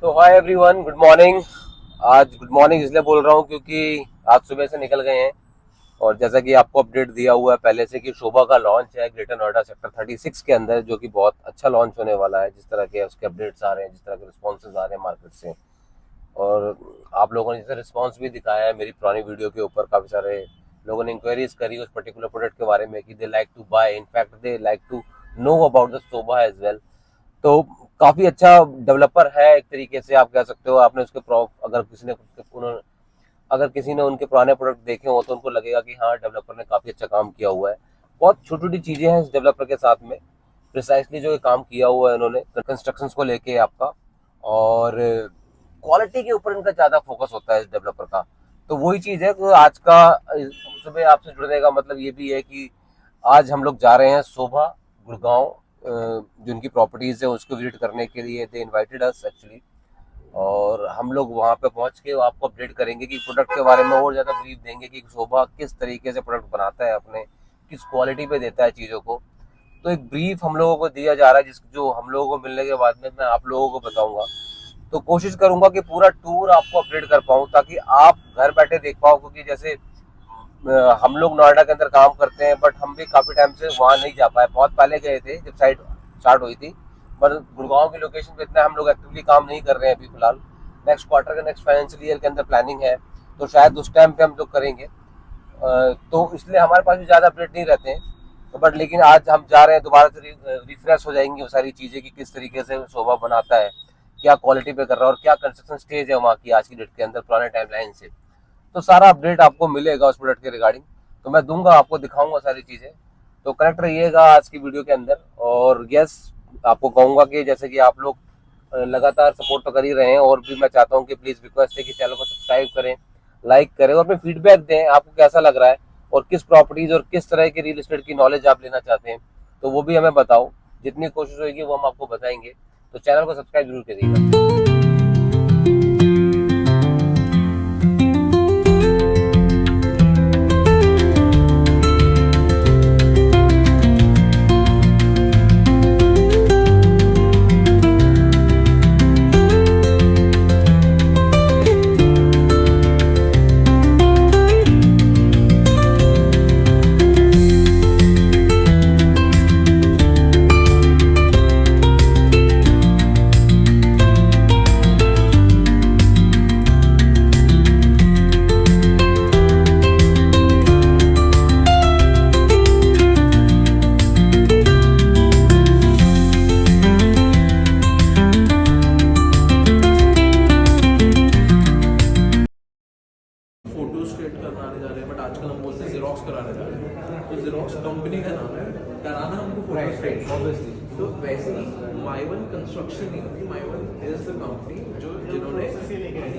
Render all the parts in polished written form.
तो hi everyone, good morning. आज good morning इसलिए बोल रहा हूँ क्योंकि आज सुबह से निकल गए हैं और जैसा कि आपको अपडेट दिया हुआ है पहले से कि शोभा का लॉन्च है ग्रेटर नोएडा सेक्टर 36 के अंदर, जो कि बहुत अच्छा लॉन्च होने वाला है। जिस तरह के उसके अपडेट्स आ रहे हैं, जिस तरह के रिस्पॉन्सेज आ रहे हैं मार्केट से, और आप लोगों ने जैसे रिस्पॉन्स भी दिखाया है मेरी पुरानी वीडियो के ऊपर, काफ़ी सारे लोगों ने इंक्वायरीज करी उस पर्टिकुलर प्रोडक्ट के बारे में कि they like to buy, in fact they like to know about the Sobha as well. तो काफी अच्छा डेवलपर है एक तरीके से आप कह सकते हो। आपने उसके अगर किसी ने उनके पुराने प्रोडक्ट देखे हो तो उनको लगेगा कि हाँ, डेवलपर ने काफी अच्छा काम किया हुआ है। बहुत छोटी छोटी चीजें हैं इस डेवलपर के साथ में, प्रिसाइसली जो ये काम किया हुआ है उन्होंने कंस्ट्रक्शंस को लेके आपका, और क्वालिटी के ऊपर इनका ज्यादा फोकस होता है इस डेवलपर का। तो वही चीज है कि आज का सुबह आपसे जुड़ने का मतलब ये भी है कि आज हम लोग जा रहे हैं शोभा गुड़गांव, जो उनकी प्रॉपर्टीज है उसको विजिट करने के लिए। दे इनवाइटेड अस एक्चुअली, और हम लोग वहाँ पे पहुँच के आपको अपडेट करेंगे कि प्रोडक्ट के बारे में और ज़्यादा ब्रीफ देंगे कि शोभा किस तरीके से प्रोडक्ट बनाता है, अपने किस क्वालिटी पे देता है चीज़ों को। तो एक ब्रीफ हम लोगों को दिया जा रहा है, जिस जो हम लोगों को मिलने के बाद में मैं आप लोगों को बताऊंगा। तो कोशिश करूंगा कि पूरा टूर आपको अपडेट कर पाऊँ ताकि आप घर बैठे देख पाओ, क्योंकि जैसे हम लोग नोएडा के अंदर काम करते हैं बट हम भी काफ़ी टाइम से वहाँ नहीं जा पाए। बहुत पहले गए थे जब साइट स्टार्ट हुई थी, पर गुड़गांव की लोकेशन पे इतना हम लोग एक्टिवली काम नहीं कर रहे हैं अभी फिलहाल। नेक्स्ट क्वार्टर के नेक्स्ट फाइनेंशियल ईयर के अंदर प्लानिंग है, तो शायद उस टाइम पे हम लोग करेंगे। तो इसलिए हमारे पास भी ज़्यादा अपडेट नहीं रहते हैं। तो बट लेकिन आज हम जा रहे हैं, दोबारा से रिफ्रेश हो जाएंगी वो सारी चीज़ें कि किस तरीके से शोभा बनाता है, क्या क्वालिटी पे कर रहा है और क्या कंस्ट्रक्शन स्टेज है वहाँ की आज की डेट के अंदर पुराने टाइम लाइन से। तो सारा अपडेट आपको मिलेगा उस प्रोडक्ट के रिगार्डिंग, तो मैं दूंगा, आपको दिखाऊंगा सारी चीज़ें। तो कनेक्ट रहिएगा आज की वीडियो के अंदर। और यस, आपको कहूँगा कि जैसे कि आप लोग लगातार सपोर्ट तो कर ही रहे हैं, और भी मैं चाहता हूँ कि प्लीज़ रिक्वेस्ट है कि चैनल को सब्सक्राइब करें, लाइक करें और अपने फीडबैक दें आपको कैसा लग रहा है और किस प्रॉपर्टीज़ और किस तरह की रियल एस्टेट की नॉलेज आप लेना चाहते हैं, तो वो भी हमें बताओ। जितनी कोशिश होगी वो हम आपको बताएंगे। तो चैनल को सब्सक्राइब जरूर करिएगा। कराने जा रहे हैं, बट आजकल हम बोलते हैं जेरोक्स कराने जा रहे हैं। तो जेरोक्स कंपनी का नाम है, कराना हमको फोटो स्टेट ऑब्वियसली। तो वैसे ही माइवन कंस्ट्रक्शन नहीं होती, माइवन इज द कंपनी जिन्होंने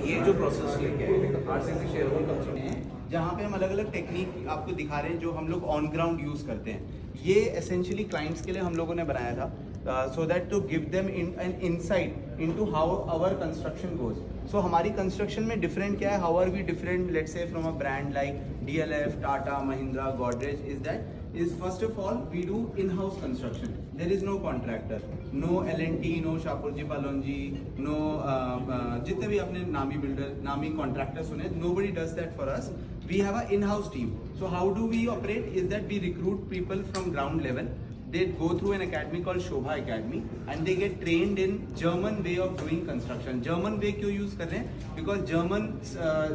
ये जो प्रोसेस लेके आए आरसीसी शेयर होल्डर कंपनी, जहाँ पे हम अलग अलग टेक्निक आपको दिखा रहे हैं जो हम लोग ऑन ग्राउंड यूज़ करते हैं। ये एसेंशियली क्लाइंट्स के लिए हम लोगों ने बनाया था, so that to give them an insight into how our construction goes. So हमारी कंस्ट्रक्शन में डिफरेंट क्या है, how are we different let's say from a brand like DLF, Tata, Mahindra, Godrej, is that is first of all we do in-house construction. There is no contractor, no L&T, no Shapoorji Pallonji, no जितने भी अपने नामी builder, नामी contractor सुने, nobody does that for us. We have an in-house team. So how do we operate is that we recruit people from ground level. They go through an academy called Shobha Academy and they get trained in German way of doing construction. German way क्यों use कर रहे हैं? Because Germans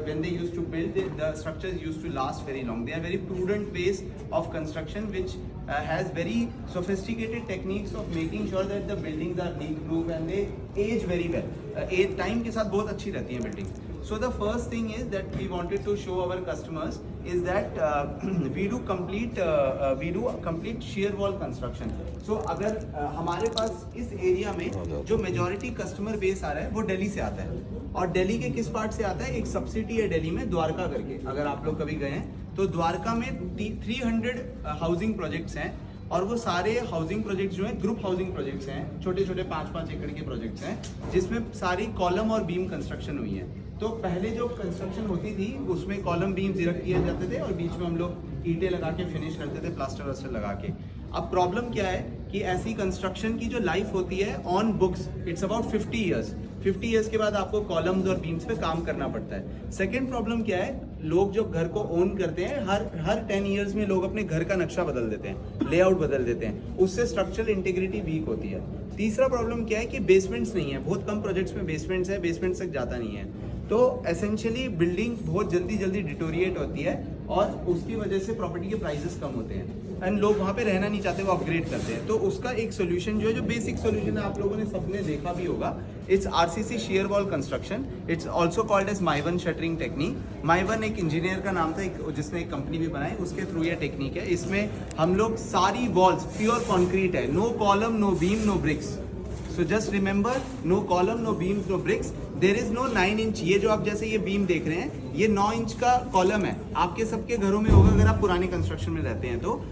when they used to build, the structures used to last very long. They are very prudent ways of construction which has very sophisticated techniques of making sure that the buildings are leak proof and they age very well. Age time के साथ बहुत अच्छी रहती हैं buildings. So the first thing is that we wanted to show our customers is that we do complete shear wall construction. So अगर हमारे पास इस area में जो मेजॉरिटी कस्टमर बेस आ रहा है वो दिल्ली से आता है, और दिल्ली के किस पार्ट से आता है, एक सब सिटी है दिल्ली में, द्वारका करके। अगर आप लोग कभी गए हैं तो द्वारका में 300 हाउसिंग प्रोजेक्ट्स हैं, और वो सारे हाउसिंग प्रोजेक्ट्स जो हैं ग्रुप हाउसिंग प्रोजेक्ट्स हैं, छोटे छोटे 5-5 एकड़ के प्रोजेक्ट्स हैं, जिसमें सारी कॉलम और बीम कंस्ट्रक्शन हुई है। तो पहले जो कंस्ट्रक्शन होती थी उसमें कॉलम बीम इरेक्ट किए जाते थे और बीच में हम लोग ईंटें लगा के फिनिश करते थे, प्लास्टर वास्टर लगा के। अब प्रॉब्लम क्या है कि ऐसी कंस्ट्रक्शन की जो लाइफ होती है on books it's about 50 years. 50 years के बाद आपको कॉलम्स और बीम्स पे काम करना पड़ता है। सेकंड प्रॉब्लम क्या है, लोग जो घर को ओन करते हैं हर 10 ईयर्स में लोग अपने घर का नक्शा बदल देते हैं, लेआउट बदल देते हैं, उससे स्ट्रक्चरल इंटीग्रिटी वीक होती है। तीसरा प्रॉब्लम क्या है कि बेसमेंट्स नहीं है, बहुत कम प्रोजेक्ट्स में बेसमेंट्स है, बेसमेंट्स तक जाता नहीं है, तो एसेंशियली बिल्डिंग बहुत जल्दी डिटोरिएट होती है और उसकी वजह से प्रॉपर्टी के प्राइसेस कम होते हैं एंड लोग वहाँ पे रहना नहीं चाहते, वो अपग्रेड करते हैं। तो उसका एक सोल्यूशन जो है, जो बेसिक सोल्यूशन है, आप लोगों ने सबने देखा भी होगा, it's RCC shear wall construction. It's also called as Mivan shuttering technique. Mivan एक इंजीनियर का नाम था, जिसने एक कंपनी भी बनाई, उसके थ्रू ये टेक्निक है। इसमें हम लोग सारी वॉल्स प्योर कॉन्क्रीट है, no column, no beam, no bricks. So just remember, no column, no beams, no bricks, there is no 9 inch. ये जो आप जैसे ये बीम देख रहे हैं, ये 9 इंच का कॉलम है, आपके सबके घरों में होगा अगर आप पुराने कंस्ट्रक्शन में रहते हैं तो।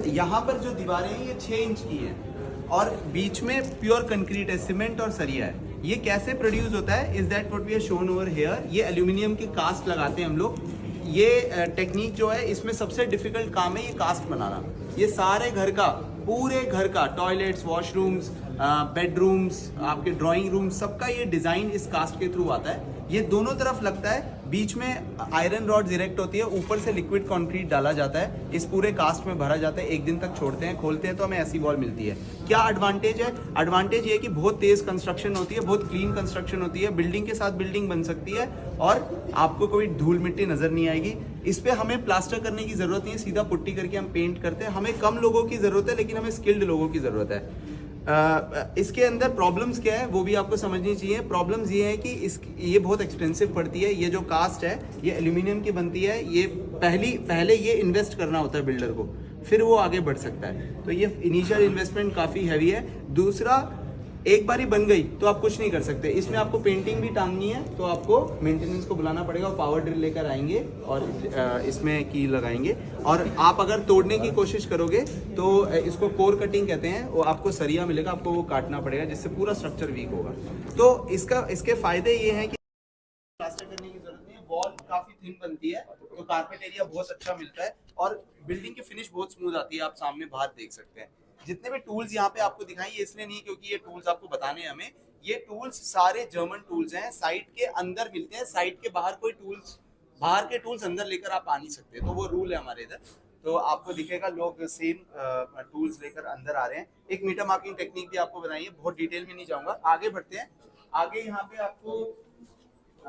यहाँ पर जो दीवारें हैं ये 6 इंच की हैं और बीच में प्योर कंक्रीट है, सीमेंट और सरिया है। ये कैसे प्रोड्यूस होता है, is that what we are shown over here. ये एल्यूमिनियम की कास्ट लगाते हैं हम लोग। ये टेक्निक जो है, इसमें सबसे डिफिकल्ट काम है ये कास्ट बनाना। ये सारे घर का, पूरे घर का, टॉयलेट्स, वॉशरूम्स, बेडरूम्स, आपके ड्राइंग रूम, सबका ये डिज़ाइन इस कास्ट के थ्रू आता है। ये दोनों तरफ लगता है, बीच में आयरन रॉड इरेक्ट होती है, ऊपर से लिक्विड कंक्रीट डाला जाता है, इस पूरे कास्ट में भरा जाता है, एक दिन तक छोड़ते हैं, खोलते हैं तो हमें ऐसी वॉल मिलती है। क्या एडवांटेज है? एडवांटेज ये है कि बहुत तेज कंस्ट्रक्शन होती है, बहुत क्लीन कंस्ट्रक्शन होती है, बिल्डिंग के साथ बिल्डिंग बन सकती है और आपको कोई धूल मिट्टी नजर नहीं आएगी। इस पे हमें प्लास्टर करने की जरूरत नहीं है, सीधा पुट्टी करके हम पेंट करते हैं। हमें कम लोगों की जरूरत है, लेकिन हमें स्किल्ड लोगों की जरूरत है। इसके अंदर प्रॉब्लम्स क्या है वो भी आपको समझनी चाहिए। प्रॉब्लम्स ये है कि ये बहुत एक्सपेंसिव पड़ती है। ये जो कास्ट है ये एल्यूमिनियम की बनती है। ये पहले ये इन्वेस्ट करना होता है बिल्डर को, फिर वो आगे बढ़ सकता है। तो ये इनिशियल इन्वेस्टमेंट काफ़ी हैवी है। दूसरा, एक बार ही बन गई तो आप कुछ नहीं कर सकते, इसमें आपको पेंटिंग भी टांगनी है तो आपको मेंटेनेंस को बुलाना पड़ेगा, पावर ड्रिल लेकर आएंगे और इसमें की लगाएंगे। और आप अगर तोड़ने की कोशिश करोगे तो इसको कोर कटिंग कहते हैं, वो आपको सरिया मिलेगा, आपको वो काटना पड़ेगा, जिससे पूरा स्ट्रक्चर वीक होगा। तो इसके फायदे ये हैं कि प्लास्टर करने की जरूरत नहीं है, वॉल काफी थिन बनती है, तो कारपेट एरिया बहुत अच्छा मिलता है और बिल्डिंग की फिनिश बहुत स्मूथ आती है। आप सामने बाहर देख सकते हैं। जितने भी टूल्स यहाँ पे आपको दिखाई, ये इसलिए नहीं क्योंकि ये टूल्स आपको बताने हमें, ये टूल्स सारे जर्मन टूल्स हैं, साइट के अंदर मिलते हैं। साइट के बाहर कोई टूल्स, बाहर के टूल्स अंदर लेकर आप आ नहीं सकते, तो वो रूल है हमारे इधर। तो आपको दिखेगा लोग सेम टूल्स लेकर अंदर आ रहे हैं। एक मीटर मार्किंग टेक्निक भी आपको बनाई है, बहुत डिटेल में नहीं जाऊंगा, आगे बढ़ते हैं। आगे यहाँ पे आपको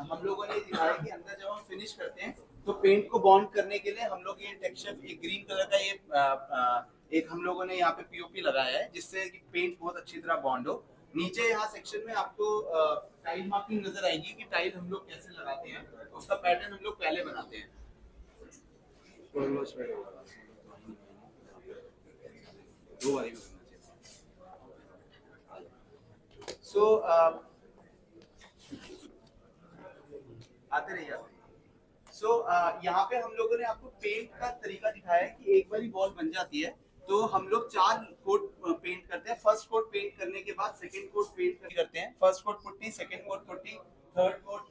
हम लोगों ने दिखाया कि अंदर जब हम फिनिश करते हैं तो पेंट को बॉन्ड करने के लिए हम लोग ये टेक्सचर, एक ग्रीन कलर का ये एक हम लोगों ने यहाँ पे पीओपी लगाया है, जिससे कि पेंट बहुत अच्छी तरह बॉन्ड हो। नीचे यहाँ सेक्शन में आपको टाइल मार्किंग नजर आएगी कि टाइल हम लोग कैसे लगाते हैं, उसका पैटर्न हम लोग पहले बनाते हैं। दो बारी सो आते रहिए। यहाँ पे हम लोगों ने आपको पेंट का तरीका दिखाया है कि एक बारी वॉल बन जाती है तो हम लोग 4 कोट पेंट करते हैं। फर्स्ट कोट पेंट करने के बाद सेकंड कोट पेंट करते हैं। First coat putty, second coat putty, third coat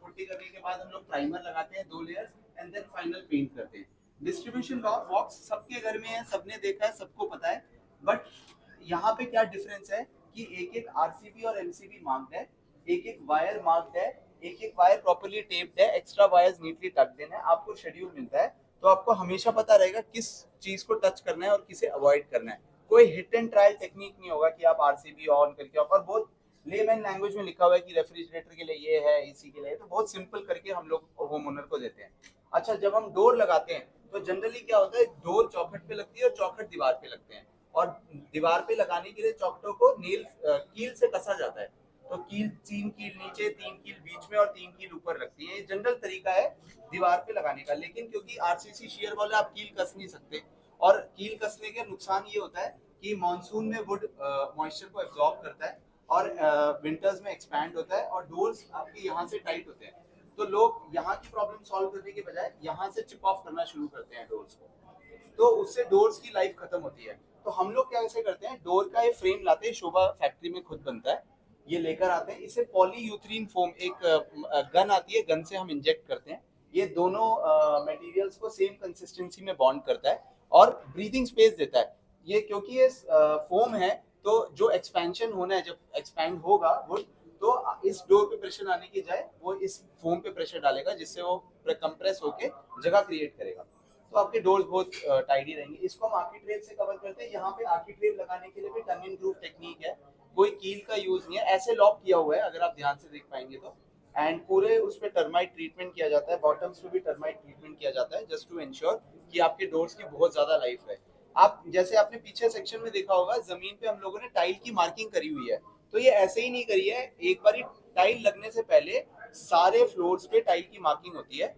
putty करने के बाद हम लोग प्राइमर लगाते हैं 2 layers and then final paint करते हैं। डिस्ट्रीब्यूशन बॉक्स सबके घर में है, सबने देखा है, सबको पता है। बट यहाँ पे क्या डिफरेंस है कि एक आरसीबी और एमसीबी मार्क्ड है, एक वायर मार्क्ड है, एक वायर प्रॉपर्ली टेप्ड है, एक्स्ट्रा वायर्स नीटली टक्ड इन है। आपको शेड्यूल मिलता है तो आपको हमेशा पता रहेगा किस चीज को टच करना है और किसे अवॉइड करना है। कोई हिट एंड ट्रायल टेक्निक नहीं होगा कि आप आरसीबी ऑन करके, और बहुत लेमैन लैंग्वेज में लिखा हुआ है कि रेफ्रिजरेटर के लिए ये है, एसी के लिए, तो बहुत सिंपल करके हम लोग होम ओनर को देते हैं। अच्छा, जब हम डोर लगाते हैं तो जनरली क्या होता है, डोर चौखट पे लगती है और चौखट दीवार पे लगते हैं, और दीवार पे लगाने के लिए चौखटों को कील से कसा जाता है। तो कील 3 कील नीचे, 3 कील बीच में और 3 कील ऊपर लगती है। ये जनरल तरीका है दीवार पे लगाने का। लेकिन क्योंकि आरसीसी शेयर वॉल आप कील कस नहीं सकते, और कील कसने के नुकसान ये होता है कि मॉनसून में वुड मॉइस्चर को एब्जॉर्ब करता है और विंटर्स में एक्सपैंड होता है और डोर्स आपके यहाँ से टाइट होते हैं। तो लोग यहाँ की प्रॉब्लम सॉल्व करने के बजाय यहाँ से चिप ऑफ करना शुरू करते हैं डोर्स को, तो उससे डोर्स की लाइफ खत्म होती है। तो हम लोग क्या ऐसे करते हैं, डोर का ये फ्रेम लाते हैं, शोभा फैक्ट्री में खुद बनता है, ये लेकर आते हैं। इसे पॉलीयूथरीन फोम, एक गन आती है, गन से हम इंजेक्ट करते हैं। ये दोनों मटेरियल्स को सेम कंसिस्टेंसी में बॉन्ड करता है और ब्रीदिंग स्पेस देता है। ये क्योंकि ये फोम है, तो जो एक्सपेंशन होना है, जब एक्सपैंड होगा वुड, तो इस डोर पे प्रेशर आने की जाए वो इस फोम पे प्रेशर डालेगा, जिससे वो कंप्रेस होके जगह क्रिएट करेगा। तो आपके डोर्स बहुत टाइडी रहेंगे। इसको हम आर्की ट्रेल से कवर करते हैं। यहाँ पे आर्की ट्रेल लगाने के लिए भी टंग एंड ग्रूव टेक्निक है, कोई कील का यूज नहीं है, ऐसे लॉक किया हुआ है अगर आप ध्यान से देख पाएंगे तो। एंड पूरे उस पे टर्माइट ट्रीटमेंट किया जाता है, बॉटम्स पे भी टर्माइट ट्रीटमेंट किया जाता है, जस्ट टू इंश्योर कि आपके डोर्स की बहुत ज्यादा लाइफ है। आप जैसे आपने पीछे सेक्शन में देखा होगा, जमीन पे हम लोगों ने टाइल की मार्किंग करी हुई है, तो ये ऐसे ही नहीं करी है, एक बार टाइल लगने से पहले सारे फ्लोर्स पे टाइल की मार्किंग होती है,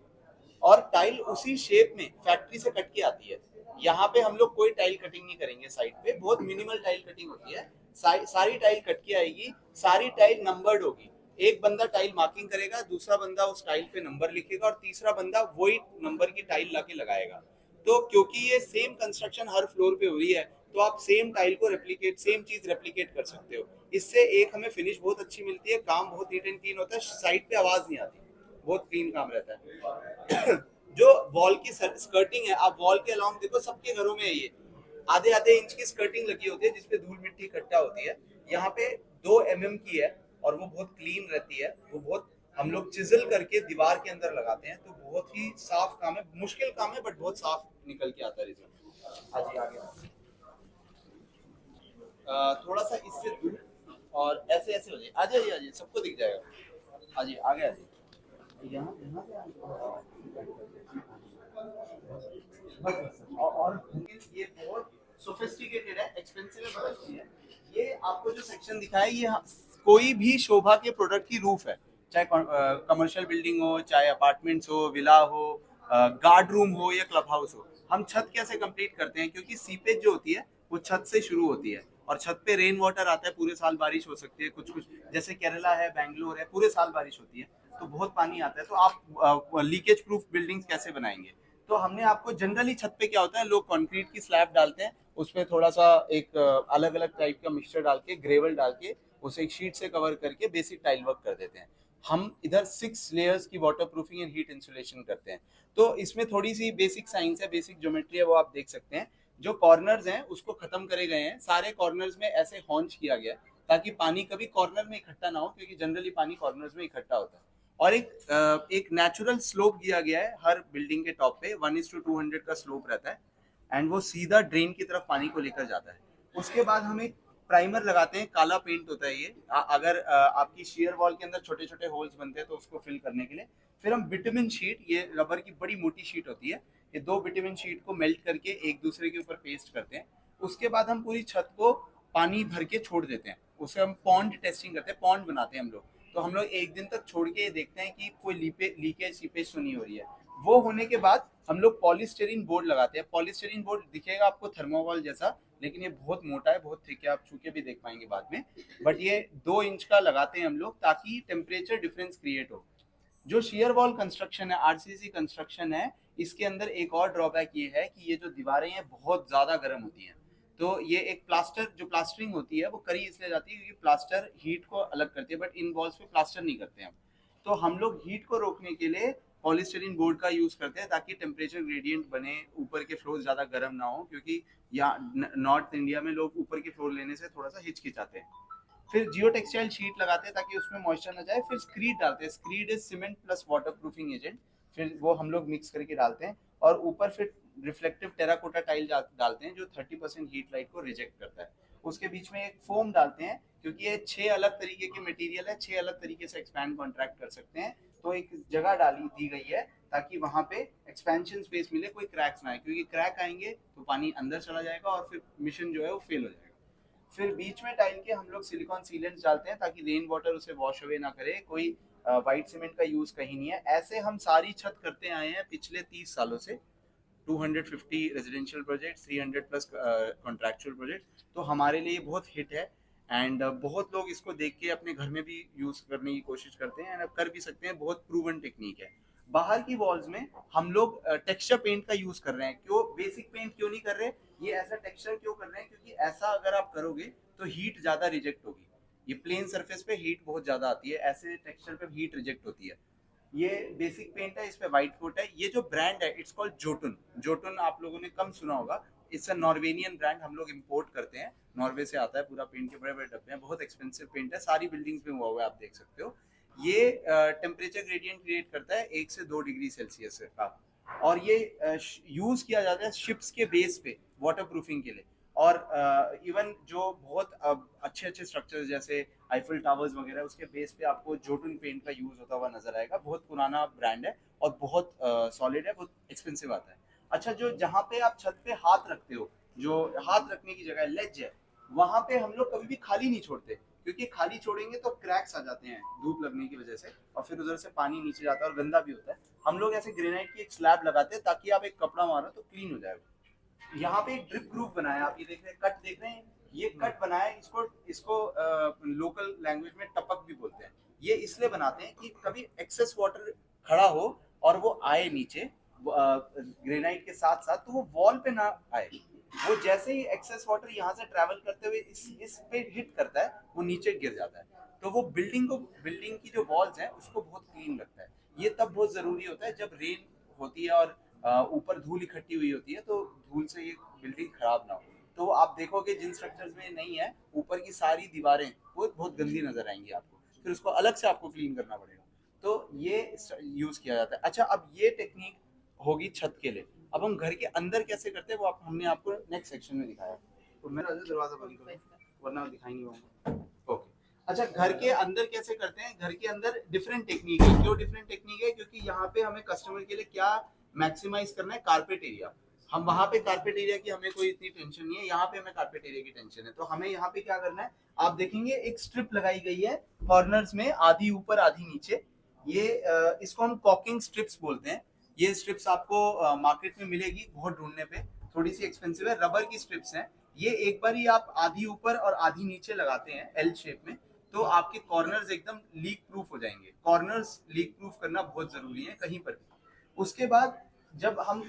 और टाइल उसी शेप में फैक्ट्री से कट के आती है। यहाँ पे हम लोग कोई टाइल कटिंग नहीं करेंगे, साइड पे बहुत मिनिमल टाइल कटिंग होती है। सारी टाइल कट के आएगी, सारी टाइल नंबर्ड होगी। एक बंदा टाइल मार्किंग करेगा, दूसरा बंदा उस टाइल पे नंबर लिखेगा, और तीसरा बंदा वही नंबर की टाइल लाके लगाएगा। तो क्योंकि ये सेम कंस्ट्रक्शन हर फ्लोर पे हो रही है, तो आप सेम टाइल को रेप्लिकेट, सेम चीज रेप्लिकेट कर सकते हो। इससे एक हमें फिनिश बहुत अच्छी मिलती है, काम बहुत नीट एंड क्लीन होता है, साइड पे आवाज नहीं आती, बहुत क्लीन काम रहता है। जो वॉल की स्कर्टिंग है, आप वॉल के अलाउंग देखो, सबके घरों में है ये, आधे आधे इंच की स्कर्टिंग लगी होती है, जिसपे धूल मिट्टी इकट्ठा होती है। यहाँ पे 2 mm की है, और वो बहुत क्लीन रहती है। वो बहुत हम लोग चिजल करके दीवार के अंदर लगाते हैं, तो बहुत ही साफ काम है, मुश्किल काम है, बट बहुत साफ निकल के आता है रिजल्ट। हाँ जी, आगे थोड़ा सा इससे दूर, और ऐसे ऐसे हो जाए, आ जाइए, सबको दिख जाएगा। हाँ जी, आगे आ जाइए। यहाँ और ये बहुत सोफिस्टिकेटेड है, एक्सपेंसिव है, बहुत अच्छी है। ये आपको जो सेक्शन दिखा है, ये कोई भी शोभा के प्रोडक्ट की रूफ है, चाहे कमर्शियल बिल्डिंग हो, चाहे अपार्टमेंट्स हो, विला हो, गार्ड रूम हो, या क्लब हाउस हो। हम छत कैसे कंप्लीट करते हैं, क्योंकि सीपेज जो होती है वो छत से शुरू होती है, और छत पे रेन वाटर आता है, पूरे साल बारिश हो सकती है, कुछ कुछ जैसे केरला है, बैंगलोर है, पूरे साल बारिश होती है, तो बहुत पानी आता है। तो आप लीकेज प्रूफ बिल्डिंग्स कैसे बनाएंगे? तो हमने आपको जनरली छत पे क्या होता है, लोग कंक्रीट की स्लैब डालते हैं, उसमें थोड़ा सा एक अलग अलग टाइप का मिक्सचर डाल के, ग्रेवल डाल के, उसे एक शीट से कवर करके बेसिक टाइल वर्क कर देते हैं। हम इधर 6 लेयर्स की water proofing and heat insulation करते हैं। तो इसमें थोड़ी सी बेसिक साइंस है, बेसिक ज्योमेट्री है, वो आप देख सकते हैं। जो कॉर्नर्स हैं उसको खत्म करे गए हैं, सारे कॉर्नर्स में ऐसे हॉन्च किया गया है, ताकि पानी कभी कॉर्नर में इकट्ठा ना हो, क्योंकि जनरली पानी कॉर्नर्स में इकट्ठा होता है। और एक नेचुरल स्लोप दिया गया है हर बिल्डिंग के टॉप पे, 1:200 का स्लोप रहता है, एंड वो सीधा ड्रेन की तरफ पानी को लेकर जाता है। उसके बाद हम एक प्राइमर लगाते हैं, काला पेंट होता है ये। अगर आपकी शेयर वॉल के अंदर छोटे छोटे होल्स बनते हैं तो उसको फिल करने के लिए फिर हम विटामिन शीट, ये रबर की बड़ी मोटी शीट होती है, ये 2 विटामिन शीट को मेल्ट करके एक दूसरे के ऊपर पेस्ट करते हैं। उसके बाद हम पूरी छत को पानी भर के छोड़ देते हैं, उसे हम पॉन्ड टेस्टिंग करते हैं, पॉन्ड बनाते हैं हम लोग। तो हम लोग एक दिन तक छोड़ के देखते हैं कि कोई लीकेज सीपेज तो नहीं हो रही है। वो होने के बाद हम लोग पॉलीस्टेरीन बोर्ड लगाते हैं। पॉलीस्टेरीन बोर्ड दिखेगा आपको थर्मोकॉल जैसा, लेकिन ये बहुत मोटा है, बहुत थिक है, आप छू के भी देख पाएंगे बाद में। बट ये 2 इंच का लगाते हैं हम लोग, ताकि टेम्परेचर डिफरेंस क्रिएट हो। जो शेयर वॉल कंस्ट्रक्शन है, आरसीसी कंस्ट्रक्शन है, इसके अंदर एक और ड्रॉबैक ये है कि ये जो दीवारें हैं बहुत ज़्यादा गर्म होती हैं। तो ये एक प्लास्टर, जो प्लास्टरिंग होती है वो करी इसलिए जाती है क्योंकि प्लास्टर हीट को अलग करती है, बट इन वॉल्स पे प्लास्टर नहीं करते हैं। तो हम लोग हीट को रोकने के लिए पॉलीस्टीरीन बोर्ड का यूज़ करते हैं, ताकि टेम्परेचर ग्रेडियंट बने, ऊपर के फ्लोर ज़्यादा गर्म ना हो, क्योंकि यहाँ नॉर्थ इंडिया में लोग ऊपर के फ्लोर लेने से थोड़ा सा हिचकिचाते हैं। फिर जियो टेक्सटाइल शीट लगाते हैं ताकि उसमें मॉइस्चर ना जाए। फिर स्क्रीड डालते हैं, screed is cement plus water proofing agent, फिर वो हम लोग मिक्स करके डालते हैं। और ऊपर फिर रिफ्लेक्टिव टेराकोटा टाइल डालते हैं, जो 30% हीट लाइट को रिजेक्ट करता है। उसके बीच में एक फोम डालते हैं, क्योंकि ये 6 अलग तरीके के मटेरियल है, 6 अलग तरीके से एक्सपैंड कॉन्ट्रैक्ट कर सकते हैं। तो एक जगह डाली दी गई है ताकि वहां पे एक्सपेंशन स्पेस मिले, कोई क्रैक्स ना आए, क्योंकि क्रैक आएंगे तो पानी अंदर चला जाएगा और फिर मिशन जो है वो फेल हो जाएगा। फिर बीच में टाइल के हम लोग सिलिकॉन सीलेंट्स डालते हैं, ताकि रेन वाटर उसे वॉश अवे ना करे। कोई वाइट सीमेंट का यूज कहीं नहीं है। ऐसे हम सारी छत करते आए हैं पिछले 30 सालों से। 250 residential project, 300 plus contractual project, तो हमारे लिए बहुत हिट है। एंड बहुत लोग इसको देख के अपने घर में भी यूज करने की कोशिश करते हैं, एंड कर भी सकते हैं, बहुत प्रूवन टेक्निक है। बाहर की वॉल्स में हम लोग टेक्सचर पेंट का यूज कर रहे हैं। क्यों बेसिक पेंट क्यों नहीं कर रहे, ये ऐसा टेक्सचर क्यों कर रहे हैं, क्योंकि ऐसा अगर आप करोगे तो हीट ज्यादा रिजेक्ट होगी। ये प्लेन सरफेस पे हीट बहुत ज्यादा आती है, ऐसे टेक्सचर पे हीट रिजेक्ट होती है। ये बेसिक पेंट है, इस पे व्हाइट कोट है। ये जो ब्रांड है इट्स कॉल्ड जोटुन। जोटुन आप लोगों ने कम सुना होगा, इट्स अ नॉर्वेनियन ब्रांड, हम लोग इंपोर्ट करते हैं, नॉर्वे से आता है पूरा पेंट के बड़े बड़े डब्बे हैं, बहुत एक्सपेंसिव पेंट है, सारी बिल्डिंग्स में हुआ है, आप देख सकते हो। ये टेम्परेचर ग्रेडियंट क्रिएट करता है 1 से 2 डिग्री सेल्सियस का, और ये यूज किया जाता है शिप्स के बेस पे वाटर प्रूफिंग के लिए। और इवन जो बहुत अच्छे अच्छे स्ट्रक्चर्स जैसे आईफिल टावर्स वगैरह, उसके बेस पे आपको जोटुन पेंट का यूज होता हुआ नजर आएगा। बहुत पुराना ब्रांड है और बहुत सॉलिड है, बहुत एक्सपेंसिव आता है। अच्छा, जो जहाँ पे आप छत पे हाथ रखते हो, जो हाथ रखने की जगह लेज है, वहां पे हम लोग कभी भी खाली नहीं छोड़ते, क्योंकि खाली छोड़ेंगे तो क्रैक्स आ जाते हैं धूप लगने की वजह से, और फिर उधर से पानी नीचे जाता है और गंदा भी होता है। हम लोग ऐसे ग्रेनाइट की एक स्लैब लगाते हैं ताकि आप एक कपड़ा मारो तो क्लीन हो जाएगा। यहाँ पे एक ड्रिप ग्रूव बनाया, आप ये देख रहे हैं, कट देख रहे हैं, ये कट बनाया है, इसको इसको लोकल लैंग्वेज में टपक भी बोलते हैं। ये इसलिए बनाते हैं कि कभी एक्सेस वाटर खड़ा हो और वो आए नीचे ग्रेनाइट के साथ साथ, तो वो वॉल पे ना आए, वो जैसे ही एक्सेस वाटर यहाँ से ट्रैवल करते हुए इस पे हिट करता है, वो नीचे गिर जाता है, तो वो बिल्डिंग की जो वॉल्स हैं उसको बहुत क्लीन रखता है। ये तब बहुत जरूरी होता है जब रेन होती है और ऊपर धूल इकट्ठी हुई होती है, तो धूल से ये बिल्डिंग खराब ना हो। तो आप देखोगे जिन स्ट्रक्चर्स में नहीं है, ऊपर की सारी दीवारें वो बहुत गंदी नजर आएंगी आपको, फिर उसको अलग से आपको क्लीन करना पड़ेगा। तो ये यूज किया जाता है। अच्छा, अब ये टेक्निक होगी छत के लिए। अब हम घर के अंदर कैसे करते हैं वो हमने आपको नेक्स्ट सेक्शन में दिखाया। तो मेरा दरवाजा बंद करो वरना दिखाई नहीं होगा। ओके, अच्छा, घर के अंदर कैसे करते हैं? घर के अंदर डिफरेंट टेक्निक है। क्यों डिफरेंट टेक्निक है? क्योंकि यहाँ पे हमें कस्टमर के लिए क्या मैक्सिमाइज करना है, कारपेट एरिया। हम वहां पे कारपेट एरिया की हमें कोई इतनी टेंशन नहीं है, यहाँ पे हमें कारपेट एरिया की टेंशन है। तो हमें यहाँ पे क्या करना है, आप देखेंगे एक स्ट्रिप लगाई गई है कॉर्नर्स में, आधी ऊपर आधी नीचे। ये इसको हम कॉकिंग स्ट्रिप्स बोलते हैं। ये स्ट्रिप्स आपको मार्केट में मिलेगी बहुत ढूंढने पे, थोड़ी सी एक्सपेंसिव है, रबर की स्ट्रिप्स हैं। ये एक बार ही आप आधी ऊपर और आधी नीचे लगाते हैं एल शेप में, तो आपके कॉर्नर्स एकदम लीक प्रूफ हो जाएंगे। कॉर्नर्स लीक प्रूफ करना बहुत जरूरी है कहीं पर भी। उसके बाद जब हम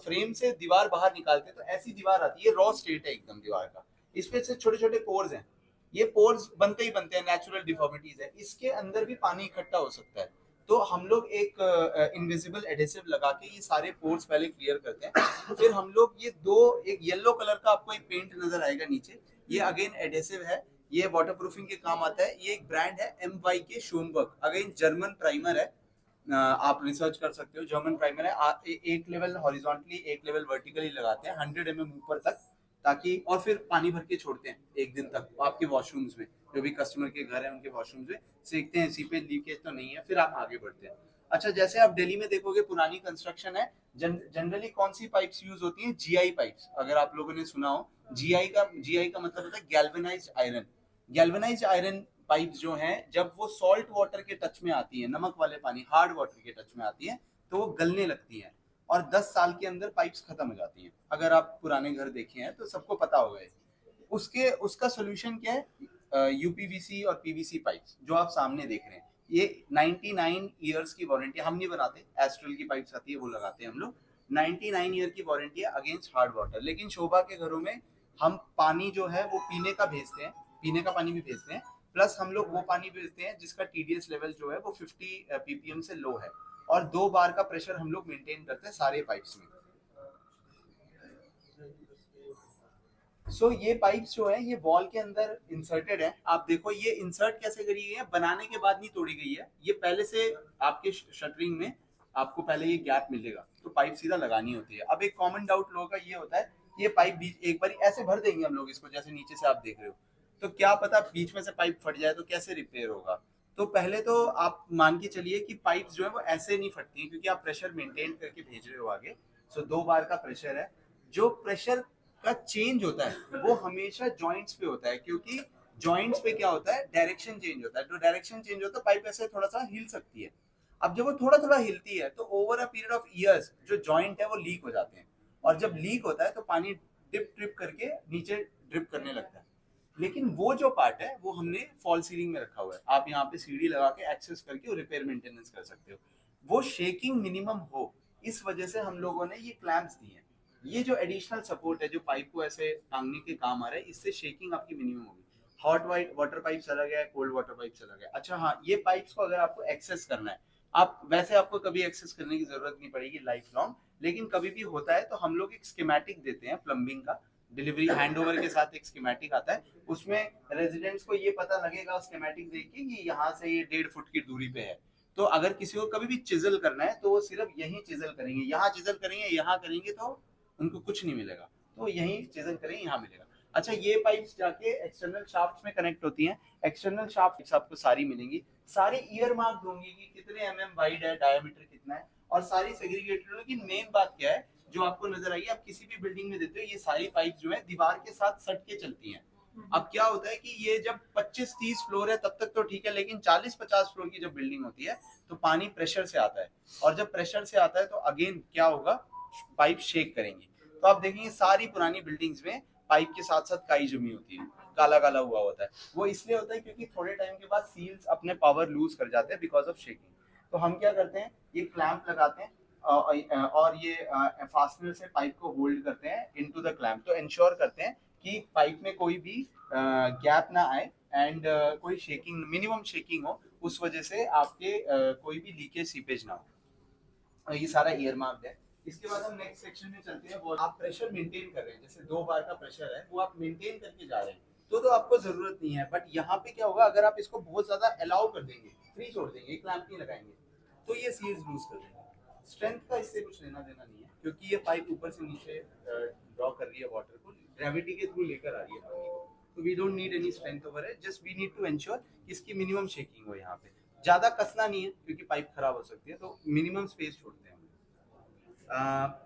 फ्रेम से दीवार बाहर निकालते हैं तो ऐसी दीवार आती है, रॉ स्टेट है एकदम दीवार का, इसमें से छोटे छोटे पोर्स हैं। ये पोर्स बनते ही बनते हैं, नेचुरल डिफॉर्मिटीज है, इसके अंदर भी पानी इकट्ठा हो सकता है। तो हम लोग एक इनविजिबल एडेसिव लगा के ये सारे पोर्स पहले क्लियर करते हैं। फिर हम लोग ये एक येलो कलर का आपको एक पेंट नजर आएगा नीचे, ये अगेन एडेसिव है, ये वाटर प्रूफिंग के काम आता है। ये एक ब्रांड है MYK शोनबर्ग, अगेन जर्मन प्राइमर है, आप रिसर्च कर सकते हो, जर्मन प्राइमर है। एक लेवल हॉरिजॉन्टली एक लेवल वर्टिकली लगाते हैं 100 mm ऊपर तक, ताकि, और फिर पानी भर के छोड़ते हैं एक दिन तक आपके वॉशरूम्स में, जो भी कस्टमर के घर है उनके वॉशरूम्स में सेकते हैं, सीपेज लीकेज तो नहीं है, फिर आप आगे बढ़ते हैं। अच्छा, जैसे आप दिल्ली में देखोगे पुरानी कंस्ट्रक्शन है, जनरली कौन सी पाइप्स यूज होती हैं? GI पाइप्स, अगर आप लोगों ने सुना हो। GI का मतलब होता है galvanised iron. Galvanised iron pipes जो हैं, जब वो सॉल्ट वाटर के टच में आती है, नमक वाले पानी, हार्ड वाटर के टच में आती है, तो वो गलने लगती हैं और 10 साल के अंदर पाइप्स खत्म हो जाती हैं। अगर आप पुराने घर देखे हैं तो सबको पता होगा। उसका सोल्यूशन क्या है? UPVC और PVC पाइप्स जो आप सामने देख रहे हैं, ये 99 ईयर्स की वारंटी, हम नहीं बनाते, एस्ट्रल की पाइप्स आती है वो लगाते हैं हम लोग। 99 ईयर की वारंटी है अगेंस्ट हार्ड वाटर। लेकिन शोभा के घरों में हम पानी जो है वो पीने का भेजते हैं, पीने का पानी भी भेजते हैं, प्लस हम लोग वो पानी भेजते हैं जिसका TDS लेवल जो है वो 50 ppm से लो है, और 2 बार का प्रेशर हम लोग मेंटेन करते हैं सारे पाइप्स में। ये पाइप्स जो है ये वॉल के अंदर इंसर्टेड है। आप देखो ये इंसर्ट कैसे करी गई है, बनाने के बाद नहीं तोड़ी गई है, ये पहले से आपके शटरिंग में आपको पहले ये गैप मिलेगा, तो पाइप सीधा लगानी होती है। अब एक कॉमन डाउट लोगों का ये होता है, ये पाइप एक बार ऐसे भर देंगे हम लोग इसको, जैसे नीचे से आप देख रहे हो, तो क्या पता बीच में से पाइप फट जाए तो कैसे रिपेयर होगा? तो पहले तो आप मान के चलिए कि पाइप्स जो है वो ऐसे नहीं फटती हैं, क्योंकि आप प्रेशर मेंटेन करके भेज रहे हो आगे। 2 बार का प्रेशर है। जो प्रेशर का चेंज होता है वो हमेशा जॉइंट्स पे होता है, क्योंकि जॉइंट्स पे क्या होता है, डायरेक्शन चेंज होता है। जो डायरेक्शन चेंज होता है पाइप ऐसे थोड़ा सा हिल सकती है। अब जब वो थोड़ा थोड़ा हिलती है तो over a period of years जो जॉइंट है वो लीक हो जाते हैं, और जब लीक होता है तो पानी ड्रिप करके नीचे ड्रिप करने लगता है। लेकिन वो जो पार्ट है वो हमने फॉल सीलिंग में रखा हुआ है, आप यहाँ पे सीढ़ी लगा के एक्सेस करके रिपेयर मेंटेनेंस कर सकते हो। वो शेकिंग मिनिमम हो, इस वजह से हम लोगों ने ये क्लैंप्स दिए हैं। ये जो एडिशनल सपोर्ट है जो पाइप को ऐसे टांगने के काम आ रहा है, इससे शेकिंग आपकी मिनिमम होगी। हॉट वाटर पाइप्स अलग है, कोल्ड वाटर पाइप्स अलग है। अच्छा हाँ, ये पाइप्स को अगर आपको एक्सेस करना है, आप वैसे आपको कभी एक्सेस करने की जरूरत नहीं पड़ेगी लाइफ लॉन्ग, लेकिन कभी भी होता है तो हम लोग एक स्कीमेटिक देते हैं प्लम्बिंग का, डिलीवरी हैंडओवर के साथ एक स्कीमेटिक आता है, उसमें रेजिडेंट्स को ये पता लगेगा स्कीमेटिक देख के कि यहाँ से ये 1.5 फुट की दूरी पे है। तो अगर किसी को कभी भी चिजल करना है तो वो सिर्फ यही चिजल करेंगे, यहाँ चिजल करेंगे, यहाँ करेंगे तो उनको कुछ नहीं मिलेगा, तो यही चिजल करेंगे, यहाँ मिलेगा। अच्छा, ये पाइप्स जाके एक्सटर्नल शाफ्ट्स में कनेक्ट होती हैं। एक्सटर्नल शाफ्ट्स आपको सारी मिलेंगी, सारी ईयर मार्क होंगी कि कितने mm वाइड है, डायमीटर कितना है, और सारी सेग्रीगेटेड होगी। मेन बात क्या है जो आपको नजर आएगी, आप किसी भी बिल्डिंग में देते हो, ये सारी पाइप जो है दीवार के साथ सट के चलती हैं। अब क्या होता है कि ये जब 25-30 फ्लोर है तब तक तो ठीक है, लेकिन 40-50 फ्लोर की जब बिल्डिंग होती है तो पानी प्रेशर से आता है, और जब प्रेशर से आता है तो अगेन क्या होगा, पाइप शेक करेंगी। तो आप देखेंगे सारी पुरानी बिल्डिंग्स में पाइप के साथ साथ काई जमी होती है, काला काला हुआ होता है। वो इसलिए होता है क्योंकि थोड़े टाइम के बाद सील्स अपने पावर लूज कर जाते हैं बिकॉज ऑफ शेकिंग। तो हम क्या करते हैं, ये क्लैंप लगाते हैं और ये फास्टनर से पाइप को होल्ड करते हैं इनटू द क्लैंप, तो इंश्योर करते हैं कि पाइप में कोई भी गैप ना आए एंड कोई शेकिंग, मिनिमम शेकिंग हो, उस वजह से आपके कोई भी लीकेज सीपेज ना हो। ये सारा ईयर मार्क है। इसके बाद हम नेक्स्ट सेक्शन में चलते हैं। वो आप प्रेशर मेंटेन कर रहे हैं, जैसे 2 बार का प्रेशर है वो आप मेंटेन करके जा रहे हैं, तो आपको जरूरत नहीं है। बट यहाँ पे क्या होगा, अगर आप इसको बहुत ज्यादा अलाउ कर देंगे, फ्री छोड़ देंगे, क्लैंप नहीं लगाएंगे, तो ये सील्स लूज कर देंगे। स्ट्रेंथ का इससे कुछ लेना देना नहीं है, क्योंकि ये पाइप ऊपर से नीचे ड्रॉ कर रही है वाटर को, ग्रेविटी के थ्रू लेकर आ रही है पानी को, तो we don't need any strength over है, just we need to ensure कि इसकी मिनिमम शेकिंग हो। यहाँ पे ज्यादा कसना नहीं है क्योंकि पाइप खराब हो सकती है, तो मिनिमम स्पेस छोड़ते हैं।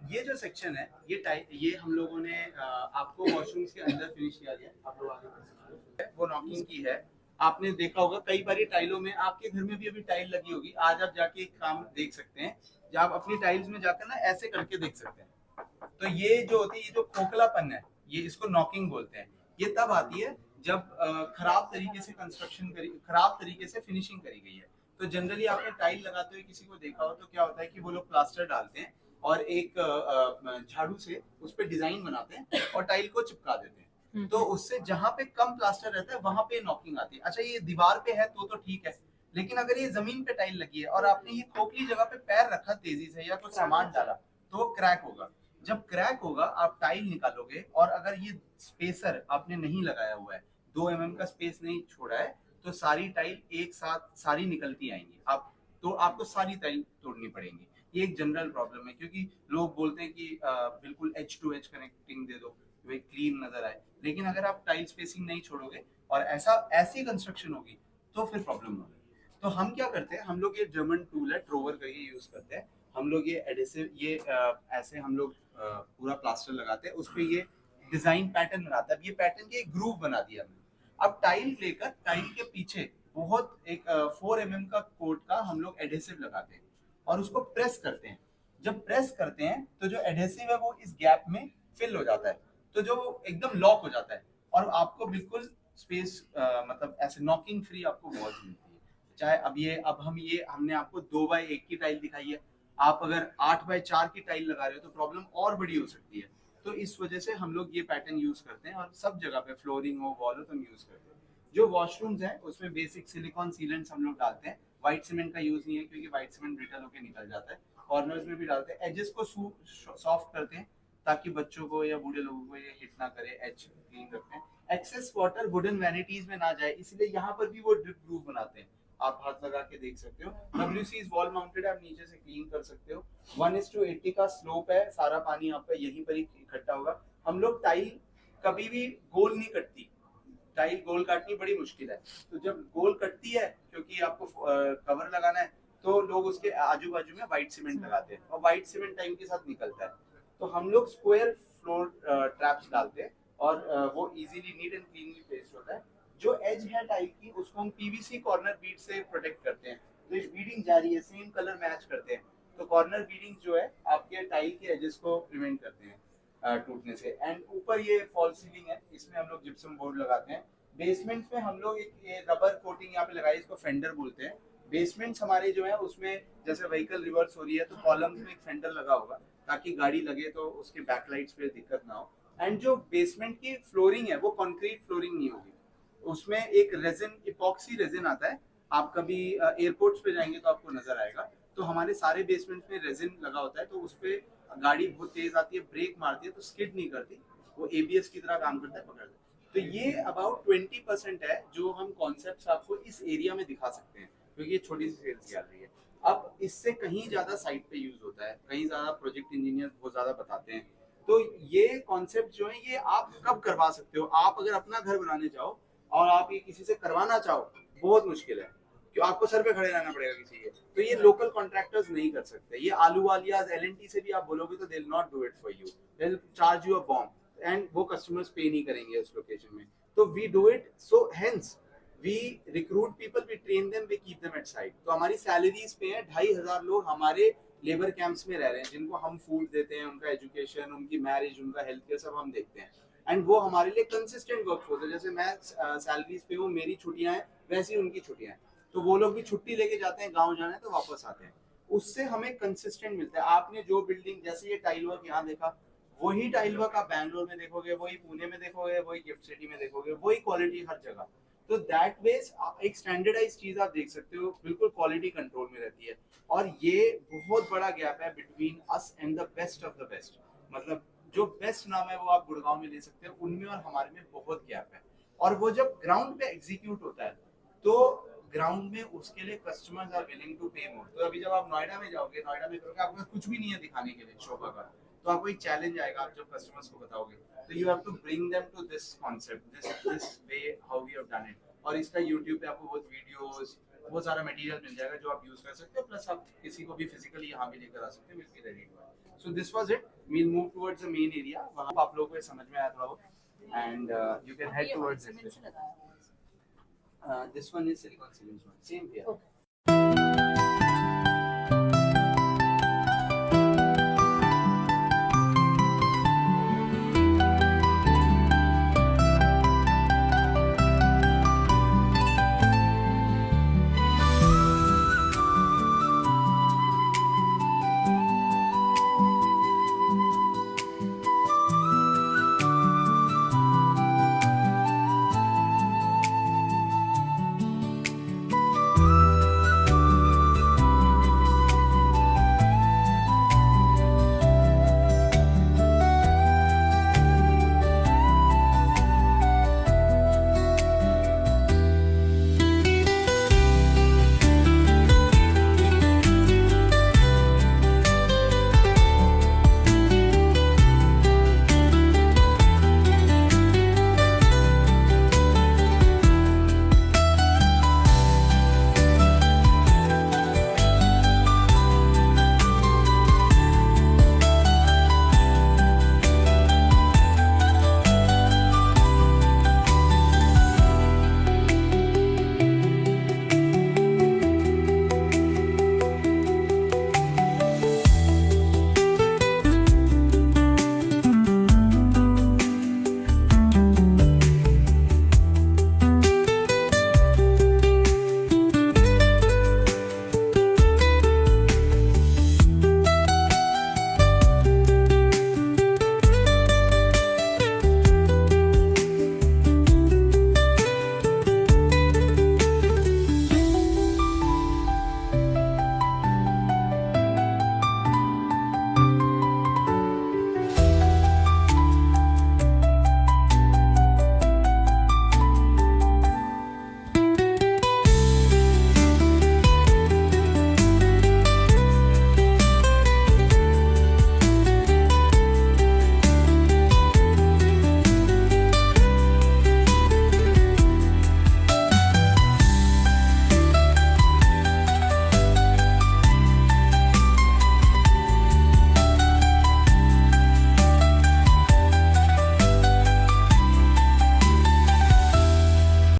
ये जो सेक्शन है ये हम लोगों ने आपको वॉशरूम्स के अंदर फिनिश किया गया, आप लोग आगे कर सकते हैं। वो नॉकिंग की है, आपने देखा होगा कई बार टाइलों में, आपके घर में भी अभी टाइल लगी होगी, आज आप जाके एक काम देख सकते हैं, जब आप अपनी टाइल्स में जाकर ना ऐसे करके देख सकते हैं, तो ये जो होती है, ये जो खोखलापन है, ये इसको नॉकिंग बोलते हैं। ये तब आती है जब खराब तरीके से कंस्ट्रक्शन करी, खराब तरीके से फिनिशिंग करी गई है। तो जनरली आपने टाइल लगाते हुए किसी को देखा हो तो क्या होता है कि वो लोग प्लास्टर डालते हैं और एक झाड़ू से उस पर डिजाइन बनाते हैं और टाइल को चिपका देते हैं, तो उससे जहां पे कम प्लास्टर रहता है वहां पे नॉकिंग आती है। अच्छा, ये दीवार पे है तो ठीक है, लेकिन अगर ये जमीन पे टाइल लगी है और आपने ये खोखली जगह पे पैर रखा तेजी से या कुछ सामान डाला, तो वो क्रैक होगा। जब क्रैक होगा आप टाइल निकालोगे, और अगर ये स्पेसर आपने नहीं लगाया हुआ है, 2 mm का स्पेस नहीं छोड़ा है, तो सारी टाइल एक साथ सारी निकलती आएंगी, तो आपको सारी टाइल तोड़नी पड़ेगी। ये एक जनरल प्रॉब्लम है, क्योंकि लोग बोलते हैं कि बिल्कुल एज टू एज कनेक्टिंग दे दो, वे क्लीन नजर आए, लेकिन अगर आप टाइल स्पेसिंग नहीं छोड़ोगे और ऐसी कंस्ट्रक्शन होगी तो फिर प्रॉब्लम होगी। तो हम क्या करते हैं, हम लोग ये जर्मन टूल है ट्रोवर का, ये यूज करते हैं। हम लोग ये एडेसिव, ये ऐसे हम लोग पूरा प्लास्टर लगाते हैं, उस पर ये डिजाइन पैटर्न बनाता है। ये पैटर्न के एक ग्रूव बना दिया हमने। अब टाइल लेकर टाइल के पीछे बहुत एक 4 mm का कोट का हम लोग एडेसिव लगाते हैं और उसको प्रेस करते हैं। जब प्रेस करते हैं तो जो एडेसिव है वो इस गैप में फिल हो जाता है, तो जो एकदम लॉक हो जाता है और आपको बिल्कुल स्पेस मतलब ऐसे नॉकिंग फ्री आपको वॉल्स मिलती है। चाहे अब हमने आपको 2x1 की टाइल दिखाई है, आप अगर 8x4 की टाइल लगा रहे हो तो प्रॉब्लम और बड़ी हो सकती है। तो इस वजह से हम लोग ये पैटर्न यूज करते हैं और सब जगह पे फ्लोरिंग हो, वॉल हो, तो हम यूज करते हैं। जो वॉशरूम्स हैं उसमें बेसिक सिलिकॉन सीलेंट्स हम लोग डालते हैं, व्हाइट सीमेंट का यूज नहीं है क्योंकि व्हाइट सीमेंट ब्रिटल होकर निकल जाता है। कॉर्नर्स में भी डालते हैं, एजेस को सॉफ्ट करते हैं ताकि बच्चों को या बूढ़े लोगों को ये हिट ना करे, एज क्लीन रखते हैं। एक्सेस वाटर वुडन वैनिटीज में ना जाए, इसलिए यहाँ पर भी वो ड्रिप ग्रूव बनाते हैं, आप हाथ लगा के देख सकते हो। WC's वॉल माउंटेड है, आप नीचे से क्लीन कर सकते हो। 1:80 का स्लोप है, सारा पानी आपका यहीं पर ही इकट्ठा होगा। हम लोग टाइल कभी भी गोल नहीं कटती, टाइल गोल काटनी बड़ी मुश्किल है, तो जब गोल कटती है क्योंकि आपको कवर लगाना है, तो लोग उसके आजू बाजू में व्हाइट सीमेंट लगाते हैं और व्हाइट सीमेंट टाइम के साथ निकलता है। तो हम लोग स्क्वायर फ्लोर ट्रैप्स डालते हैं और वो easily neat and cleanly placed होता है। जो एज है टाइल की उसको हम PVC कॉर्नर बीड से प्रोटेक्ट करते हैं, तो ये बीडिंग जारी है, सेम कलर मैच करते हैं, तो कॉर्नर बीडिंग जो है आपके टाइल के एजेस को प्रिवेंट करते हैं टूटने से। एंड ऊपर ये फॉल सीलिंग है, इसमें हम लोग जिप्सम बोर्ड लगाते हैं। बेसमेंट्स में हम लोग एक ये रबर कोटिंग यहाँ पे लगाई, इसको फेंडर बोलते हैं। बेसमेंट्स हमारे जो है उसमें जैसे व्हीकल रिवर्स हो रही है तो कॉलम्स में एक फेंडर लगा होगा ताकि गाड़ी लगे तो उसके बैकलाइट्स पे दिक्कत ना हो। एंड जो बेसमेंट की फ्लोरिंग है वो कंक्रीट फ्लोरिंग नहीं होगी, उसमें एक रेजिन, इपॉक्सी रेजिन आता है, आप कभी एयरपोर्ट्स पे जाएंगे तो आपको नजर आएगा, तो हमारे सारे बेसमेंट में रेजिन लगा होता है, तो उस पे गाड़ी बहुत तेज आती है, ब्रेक मारती है तो स्किड नहीं करती, वो एबीएस की तरह काम करता है, पकड़ लेता है। तो ये अबाउट 20% है जो हम कॉन्सेप्ट्स आपको इस एरिया में दिखा सकते हैं, क्योंकि ये छोटी सी सेल्स गैलरी है। अब इससे कहीं ज्यादा साइट पे यूज होता है, कहीं ज्यादा प्रोजेक्ट इंजीनियर बहुत ज्यादा बताते हैं। तो ये कॉन्सेप्ट जो है ये आप कब करवा सकते हो, आप अगर अपना घर बनाने चाहो और आप ये किसी से करवाना चाहो, बहुत मुश्किल है, क्यों आपको सर पे खड़े रहना पड़ेगा किसी के। तो ये लोकल कॉन्ट्रैक्टर्स नहीं कर सकते। ये आलू वालियाज एलएनटी से भी आप बोलोगे तो they will not do it for you, they will charge you a bomb, and वो कस्टमर्स पे नहीं करेंगे उस लोकेशन में। तो we do it, so hence we recruit people, we train them, we keep them at site. तो हमारी salaries पे है 2500 लोग हमारे लेबर कैंप्स में रह रहे हैं, जिनको हम फूड देते हैं, उनका एजुकेशन, उनकी मैरिज, उनका हेल्थ केयर सब हम देखते हैं। एंड वो हमारे लिए कंसिस्टेंट वर्कफोर्स है। जैसे मैं सैलरीज पे हूँ, मेरी छुट्टियां हैं, वैसी उनकी छुट्टियां हैं, तो वो लोग भी छुट्टी लेके जाते हैं, गाँव जाना है तो वापस आते हैं। उससे हमें कंसिस्टेंट मिलता है। आपने जो बिल्डिंग, जैसे ये टाइल वर्क यहाँ देखा, वही टाइल वर्क आप बैंगलोर में देखोगे, वही पुणे में देखोगे, वही गिफ्ट सिटी में देखोगे, वही क्वालिटी हर जगह। तो दैट वेज एक स्टैंडर्डाइज चीज आप देख सकते हो, बिल्कुल क्वालिटी कंट्रोल में रहती है। और ये बहुत बड़ा गैप है between us and the best of the best. मतलब जो बेस्ट नाम है वो आप गुड़गांव में ले सकते हो, उनमें और हमारे में बहुत गैप है। और वो जब ग्राउंड पे एग्जीक्यूट होता है तो ग्राउंड में उसके लिए कस्टमर्स आर विलिंग टू पे मोर। तो अभी जब आप नोएडा में जाओगे, नोएडा में करोगे, आपके पास कुछ भी नहीं है दिखाने के लिए शोभा का, तो आपको एक चैलेंज आएगा आप जब कस्टमर्स को बताओगे। तो you have to bring them to this concept, this way how we have done it. और इसका यूट्यूब पे आपको बहुत वीडियोस, बहुत सारा मटेरियल मिल जाएगा जो आप यूज कर सकते हो, प्लस आप किसी को भी फिजिकली यहाँ भी लेकर आ सकते हो, will be ready to. So this was it, we will move towards the main area, वहां आप लोगों को समझ में आया थोड़ा बहुत, and you can head towards it. This one is silicon cement one. Same here. Okay.